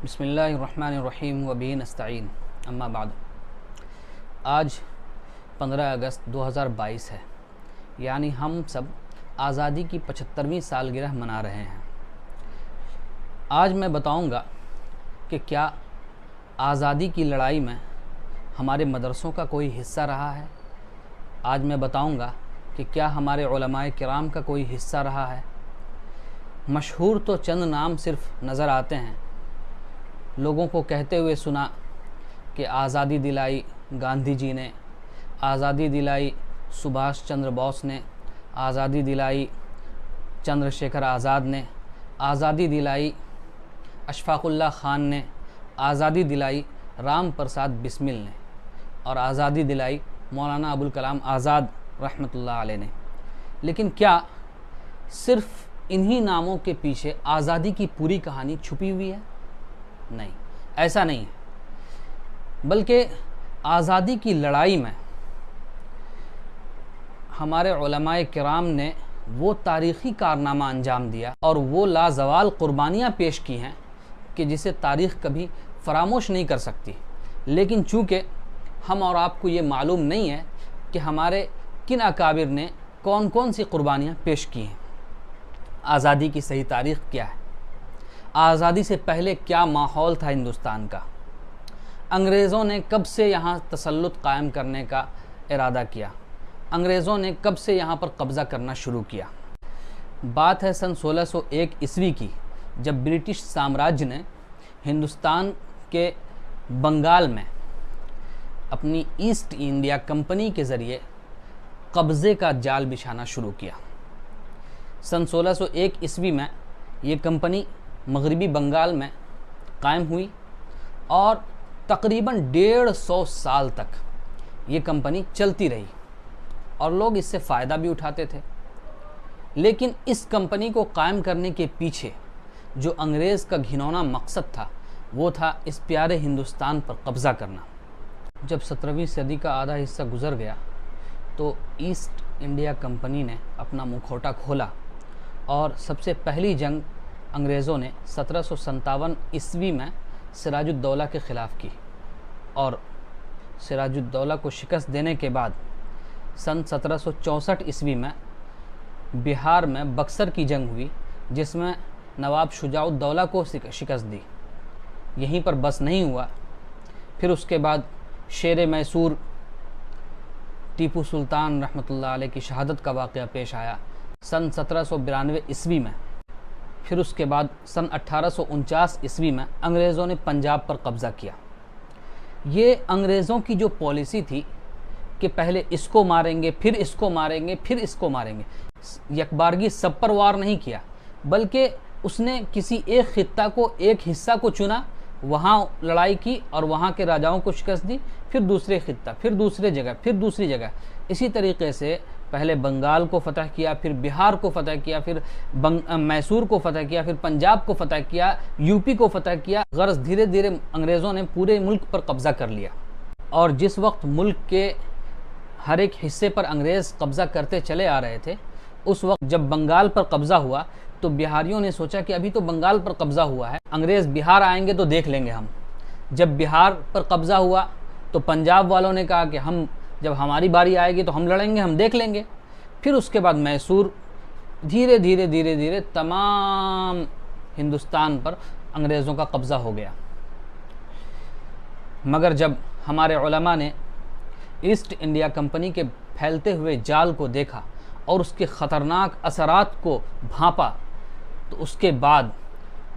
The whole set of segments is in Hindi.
बिस्मिल्लाहिर्रहमानिर्रहीम व बिही नस्तईन अम्मा बाद। आज 15 अगस्त 2022 है, यानी हम सब आज़ादी की 75वीं सालगिरह मना रहे हैं। आज मैं बताऊंगा कि क्या आज़ादी की लड़ाई में हमारे मदरसों का कोई हिस्सा रहा है। आज मैं बताऊंगा कि क्या हमारे उलमाए किराम का कोई हिस्सा रहा है। मशहूर तो चंद नाम सिर्फ नज़र आते हैं। लोगों को कहते हुए सुना कि आज़ादी दिलाई गांधी जी ने, आज़ादी दिलाई सुभाष चंद्र बोस ने, आज़ादी दिलाई चंद्रशेखर आज़ाद ने, आज़ादी दिलाई अशफाकुल्ला ख़ान ने, आज़ादी दिलाई राम प्रसाद बिस्मिल ने और आज़ादी दिलाई मौलाना अबुल कलाम आज़ाद रहमतुल्लाह अलैह ने। लेकिन क्या सिर्फ़ इन्हीं नामों के पीछे आज़ादी की पूरी कहानी छुपी हुई है? नहीं, ऐसा नहीं है। बल्कि आज़ादी की लड़ाई में हमारे उलमाए किराम ने वो तारीख़ी कारनामा अंजाम दिया और वो लाजवाल क़ुरबानियाँ पेश की हैं कि जिसे तारीख़ कभी फरामोश नहीं कर सकती। लेकिन चूँकि हम और आपको ये मालूम नहीं है कि हमारे किन अकाबिर ने कौन कौन सी क़ुरबानियाँ पेश की हैं। आज़ादी की सही तारीख़ क्या है? आज़ादी से पहले क्या माहौल था हिंदुस्तान का? अंग्रेज़ों ने कब से यहाँ तसल्लुत कायम करने का इरादा किया? अंग्रेज़ों ने कब से यहाँ पर कब्ज़ा करना शुरू किया? बात है सन 1601 ईस्वी की, जब ब्रिटिश साम्राज्य ने हिंदुस्तान के बंगाल में अपनी ईस्ट इंडिया कंपनी के ज़रिए कब्ज़े का जाल बिछाना शुरू किया। सन 1601 ईस्वी में ये कंपनी मगरिबी बंगाल में कायम हुई और तकरीबन 150 साल तक ये कंपनी चलती रही और लोग इससे फ़ायदा भी उठाते थे। लेकिन इस कंपनी को कायम करने के पीछे जो अंग्रेज़ का घिनौना मकसद था वो था इस प्यारे हिंदुस्तान पर कब्ज़ा करना। जब 17वीं सदी का आधा हिस्सा गुज़र गया तो ईस्ट इंडिया कंपनी ने अपना मुखौटा खोला और सबसे पहली जंग अंग्रेज़ों ने 1757 ईस्वी में सिराजुद्दौला के ख़िलाफ़ की और सिराजुद्दौला को शिकस्त देने के बाद सन 1764 ईस्वी में बिहार में बक्सर की जंग हुई, जिसमें नवाब शुजाउद्दौला को शिकस्त दी। यहीं पर बस नहीं हुआ, फिर उसके बाद शेर मैसूर टीपू सुल्तान रहमतुल्लाह अलैह की शहादत का वाक़या पेश आया सन 1792 ईस्वी में। फिर उसके बाद सन 1849 ईस्वी में अंग्रेज़ों ने पंजाब पर कब्ज़ा किया। ये अंग्रेज़ों की जो पॉलिसी थी कि पहले इसको मारेंगे, फिर इसको मारेंगे, फिर इसको मारेंगे, यकबारगी सब पर वार नहीं किया, बल्कि उसने किसी एक खित्ता को, एक हिस्सा को चुना, वहाँ लड़ाई की और वहाँ के राजाओं को शिकस्त दी, फिर दूसरे खित्ता, फिर दूसरे जगह, फिर दूसरी जगह। इसी तरीके से पहले बंगाल को फ़तह किया, फिर बिहार को फ़तह किया, फिर मैसूर को फ़तह किया, फिर पंजाब को फ़तह किया, यूपी को फ़तह किया। गर्ज़ धीरे धीरे अंग्रेज़ों ने पूरे मुल्क पर कब्ज़ा कर लिया। और जिस वक्त मुल्क के हर एक हिस्से पर अंग्रेज़ कब्ज़ा करते चले आ रहे थे, उस वक्त जब बंगाल पर कब्ज़ा हुआ तो बिहारियों ने सोचा कि अभी तो बंगाल पर कब्ज़ा हुआ है, अंग्रेज़ बिहार आएंगे तो देख लेंगे हम। जब बिहार पर कब्ज़ा हुआ तो पंजाब वालों ने कहा कि हम, जब हमारी बारी आएगी तो हम लड़ेंगे, हम देख लेंगे। फिर उसके बाद मैसूर, धीरे धीरे धीरे धीरे तमाम हिंदुस्तान पर अंग्रेज़ों का कब्ज़ा हो गया। मगर जब हमारे उलमा ने ईस्ट इंडिया कंपनी के फैलते हुए जाल को देखा और उसके ख़तरनाक असरात को भांपा, तो उसके बाद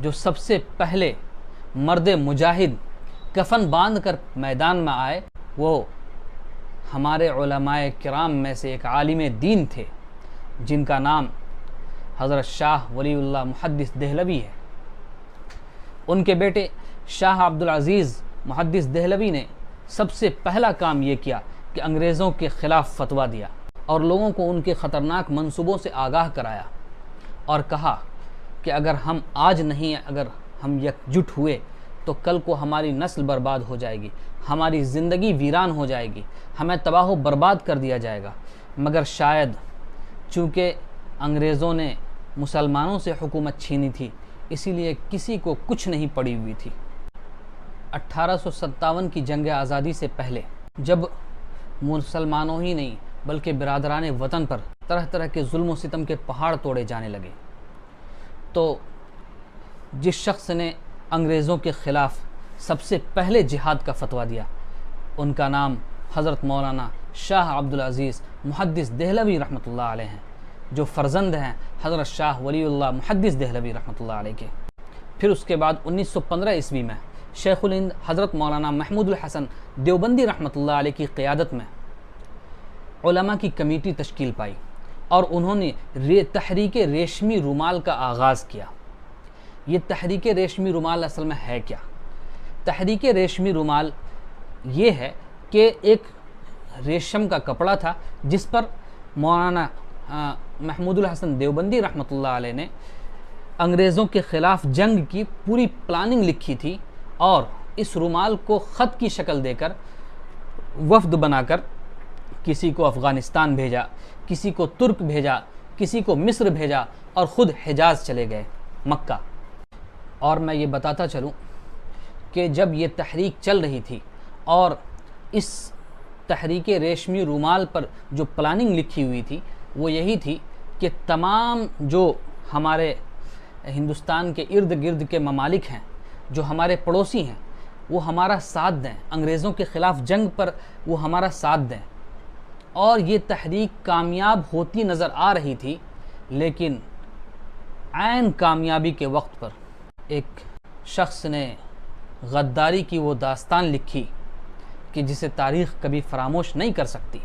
जो सबसे पहले मर्द मुजाहिद कफन बांध कर मैदान में आए वो हमारे उलमाए किराम में से एक आलिम दीन थे, जिनका नाम हज़रत शाह वलीउल्लाह मुहद्दिस देहलवी है। उनके बेटे शाह अब्दुल अज़ीज़ मुहद्दिस देहलवी ने सबसे पहला काम ये किया कि अंग्रेज़ों के ख़िलाफ़ फतवा दिया और लोगों को उनके ख़तरनाक मंसूबों से आगाह कराया और कहा कि अगर हम आज नहीं, अगर हम एकजुट हुए तो कल को हमारी नस्ल बर्बाद हो जाएगी, हमारी ज़िंदगी वीरान हो जाएगी, हमें तबाह व बर्बाद कर दिया जाएगा। मगर शायद चूँकि अंग्रेज़ों ने मुसलमानों से हुकूमत छीनी थी, इसीलिए किसी को कुछ नहीं पड़ी हुई थी। 1857 की जंग आज़ादी से पहले जब मुसलमानों ही नहीं बल्कि बिरादरान वतन पर तरह तरह के जुल्म सितम के पहाड़ तोड़े जाने लगे, तो जिस शख्स ने अंग्रेज़ों के ख़िलाफ़ सबसे पहले जिहाद का फतवा दिया उनका नाम हज़रत मौलाना शाह अब्दुल अज़ीज़ मुहद्दिस देहलवी रहमतुल्लाह अलैह हैं, जो फ़र्जंद हैं हज़रत शाह वलीउल्लाह मुहद्दिस देहलवी रहमतुल्लाह अलैह के। फिर उसके बाद 1915 ईस्वी में शेखुल हिंद हज़रत मौलाना महमूदुल हसन देवबंदी रहमतुल्लाह अलैह की क़ियादत में उलमा की कमेटी तश्कील पाई और उन्होंने तहरीक रेशमी रुमाल का आगाज़ किया। ये तहरीक रेशमी रुमाल असल में है क्या? तहरीक रेशमी रुमाल ये है कि एक रेशम का कपड़ा था जिस पर मौलाना महमूदुल हसन देवबंदी रहमतुल्लाह अलैह ने अंग्रेज़ों के ख़िलाफ़ जंग की पूरी प्लानिंग लिखी थी और इस रुमाल को ख़त की शक्ल देकर वफ़द बनाकर किसी को अफ़गानिस्तान भेजा, किसी को तुर्क भेजा, किसी को मिस्र भेजा और ख़ुद हिजाज़ चले गए, मक्का। और मैं ये बताता चलूँ कि जब ये तहरीक चल रही थी और इस तहरीक रेशमी रुमाल पर जो प्लानिंग लिखी हुई थी वो यही थी कि तमाम जो हमारे हिंदुस्तान के इर्द गिर्द के ममालिक हैं, जो हमारे पड़ोसी हैं, वो हमारा साथ दें, अंग्रेज़ों के ख़िलाफ़ जंग पर वो हमारा साथ दें। और ये तहरीक कामयाब होती नज़र आ रही थी, लेकिन ऐन कामयाबी के वक्त पर एक शख्स ने गद्दारी की वो दास्तान लिखी कि जिसे तारीख़ कभी फरामोश नहीं कर सकती।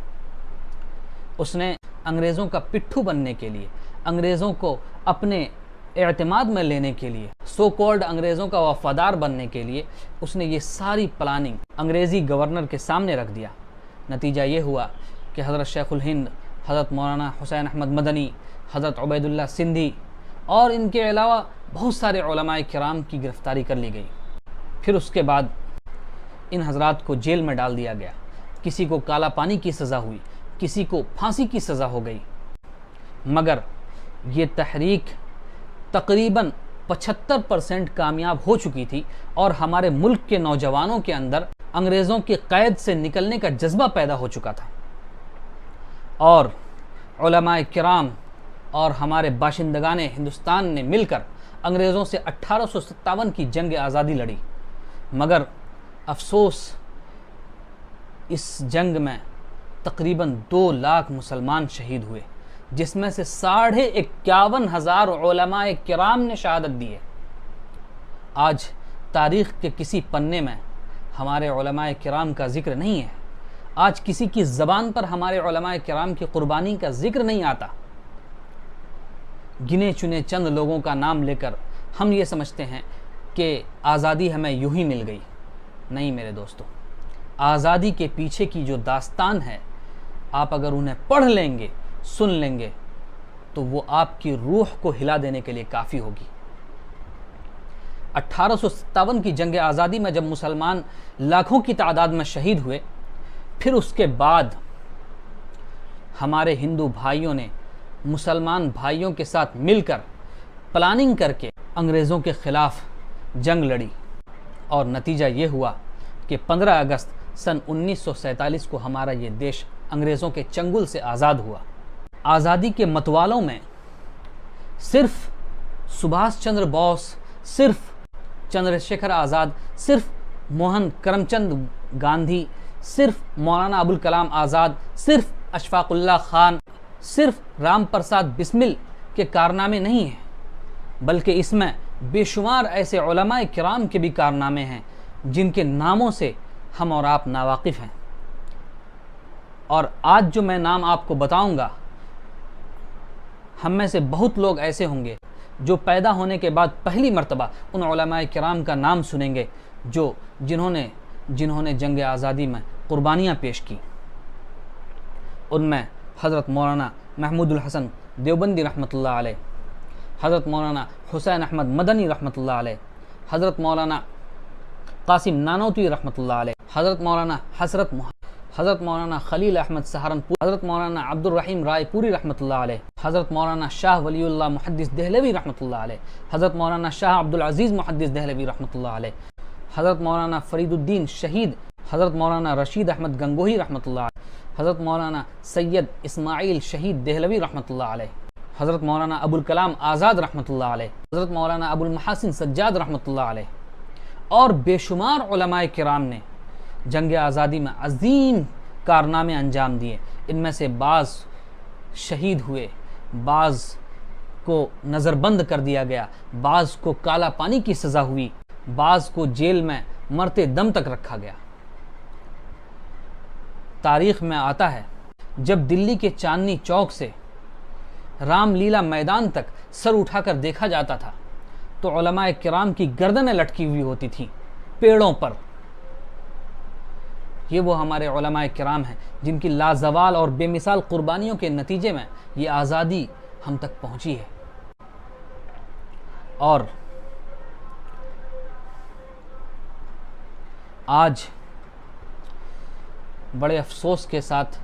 उसने अंग्रेज़ों का पिट्ठू बनने के लिए, अंग्रेज़ों को अपने एतमाद में लेने के लिए, सो कॉल्ड अंग्रेज़ों का वफ़ादार बनने के लिए उसने ये सारी प्लानिंग अंग्रेज़ी गवर्नर के सामने रख दिया। नतीजा ये हुआ कि हज़रत शेखुल हिंद हज़रत मौलाना हुसैन अहमद मदनी, हज़रत उबैदुल्लाह सिंधी और इनके अलावा बहुत सारे उलमाए किराम की गिरफ़्तारी कर ली गई। फिर उसके बाद इन हज़रात को जेल में डाल दिया गया। किसी को काला पानी की सज़ा हुई, किसी को फांसी की सज़ा हो गई। मगर ये तहरीक तकरीबन 75% कामयाब हो चुकी थी और हमारे मुल्क के नौजवानों के अंदर अंग्रेज़ों की क़ैद से निकलने का जज्बा पैदा हो चुका था और उलमाए किराम और हमारे बाशिंदगान हिंदुस्तान ने मिलकर अंग्रेज़ों से 1857 की जंग आज़ादी लड़ी। मगर अफसोस इस जंग में तकरीबन 2 लाख मुसलमान शहीद हुए, जिसमें से 51,500 उलमाए किराम ने शहादत दी है। आज तारीख़ के किसी पन्ने में हमारे उलमाए किराम का ज़िक्र नहीं है। आज किसी की ज़बान पर हमारे उलमाए किराम की क़ुरबानी का ज़िक्र नहीं आता। गिने चुने चंद लोगों का नाम लेकर हम ये समझते हैं कि आज़ादी हमें यूं ही मिल गई। नहीं मेरे दोस्तों, आज़ादी के पीछे की जो दास्तान है, आप अगर उन्हें पढ़ लेंगे, सुन लेंगे, तो वो आपकी रूह को हिला देने के लिए काफ़ी होगी। 1857 की जंग आज़ादी में जब मुसलमान लाखों की तादाद में शहीद हुए, फिर उसके बाद हमारे हिंदू भाइयों ने मुसलमान भाइयों के साथ मिलकर प्लानिंग करके अंग्रेज़ों के ख़िलाफ़ जंग लड़ी और नतीजा ये हुआ कि 15 अगस्त सन 1947 को हमारा ये देश अंग्रेज़ों के चंगुल से आज़ाद हुआ। आज़ादी के मतवालों में सिर्फ सुभाष चंद्र बोस, सिर्फ चंद्रशेखर आज़ाद, सिर्फ मोहन करमचंद गांधी, सिर्फ मौलाना अबुल कलाम आज़ाद, सिर्फ अशफाकुल्लाह खान, सिर्फ राम प्रसाद बिस्मिल के कारनामे नहीं हैं, बल्कि इसमें बेशुमार ऐसे उलमाए किराम के भी कारनामे हैं जिनके नामों से हम और आप नावाकिफ़ हैं। और आज जो मैं नाम आपको बताऊंगा, हम में से बहुत लोग ऐसे होंगे जो पैदा होने के बाद पहली मर्तबा उन उलमाए किराम का नाम सुनेंगे जो जिन्होंने जंग आज़ादी में कुर्बानियाँ पेश की। उनमें हज़रत मौलाना महमूदुल हसन देवबंदी रहमतुल्लाह अलैह, हज़रत मौलाना हुसैन अहमद मदनी रहमतुल्लाह अलैह, हज़रत मौलाना कासिम नानौती रहमतुल्लाह अलैह, हज़रत मौलाना खलील अहमद सहारनपुर, हज़रत मौलाना अब्दुल रहीम रायपुरी रहमतुल्लाह अलैह, हज़रत मौलाना शाह वलीउल्लाह मुहद्दिस देहलवी रहमतुल्लाह अलैह, हज़रत मौलाना शाह अब्दुल अज़ीज़ मुहद्दिस देहलवी रहमतुल्लाह अलैह, हज़रत मौलाना फरीदुद्दीन शहीद हज़रत मौलाना रशीद अहमद गंगोही रहमतुल्लाह, हज़रत मौलाना सैयद इस्माइल शहीद देहलवी रहमतुल्लाह अलैह, हज़रत मौलाना अबुल कलाम आज़ाद रहमतुल्लाह अलैह, हज़रत मौलाना अबुल महासिन सज्जाद रहमतुल्लाह अलैह और बेशुमार उलमाए किराम ने जंग आज़ादी में अजीम कारनामे अंजाम दिए। इनमें से बाज़ शहीद हुए, बाज़ को नज़रबंद कर दिया गया, बाज़ को काला पानी की सज़ा हुई, बाज़ को जेल में मरते दम तक रखा गया। तारीख़ में आता है जब दिल्ली के चांदनी चौक से रामलीला मैदान तक सर उठाकर देखा जाता था तो उलमाए किराम की गर्दनें लटकी हुई होती थीं पेड़ों पर। ये वो हमारे उलमाए किराम हैं जिनकी लाजवाल और बेमिसाल कुर्बानियों के नतीजे में ये आज़ादी हम तक पहुंची है। और आज बड़े अफसोस के साथ